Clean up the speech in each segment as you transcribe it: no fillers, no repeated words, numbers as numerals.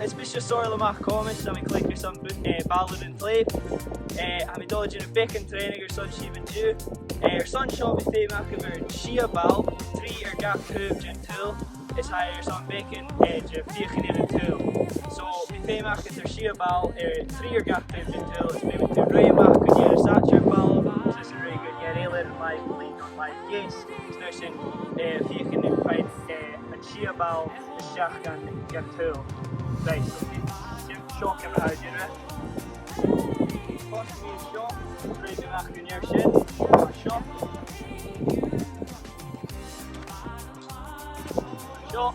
It's Mr. Sorley Mach Comish, and we click with some ballad and play. And we dodge in a bacon training or son sheep and Jew. Our son shot with fame about Shia Ball, 3 or gap hoof and tool. It's higher some bacon, Feuchainn and tool. So we fame after Shia Ball, 3 or gap hoof and tool. It's maybe to Iomain Cholmcille satcher ball. So it's a really good year in my league on my yes. It's now saying Feuchainn and fight and Shia Ball, the Shach and tool. Right, so we shock him how you know. First me a shot, raise him back in your shin, a shot. Shot.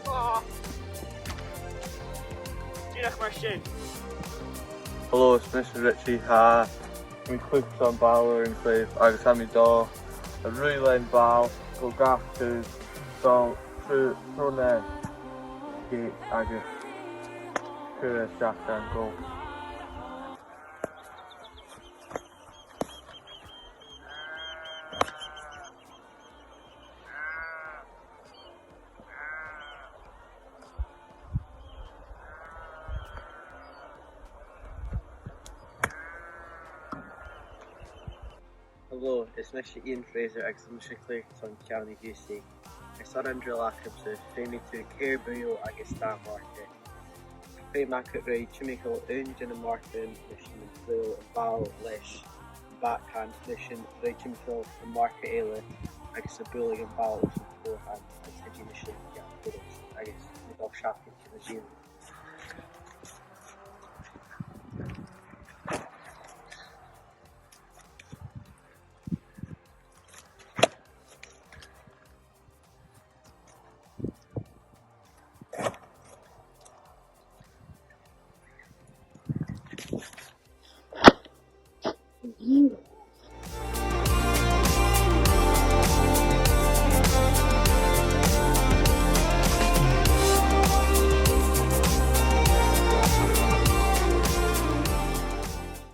Oh. Direct my shin. Hello, it's Mr. Ritchie. We clipped on Bowler and Cliff, agus am I dó a rúlein ball go gachtú so through the gate agus cura seachtain go. Hello, it's Mr. Ian Fraser agus Mr. Clare son Ceòl UC. I saw an drillachim to frame to Bhideo agus Martyn. Frame at Ray Chimical Unge and Martyn mission and Ceòl and Ball Lish backhand mission Ray Chimical and Comhairle agus a bullying and Ball forehand and Shinty mission agus the dog shafting to the gym.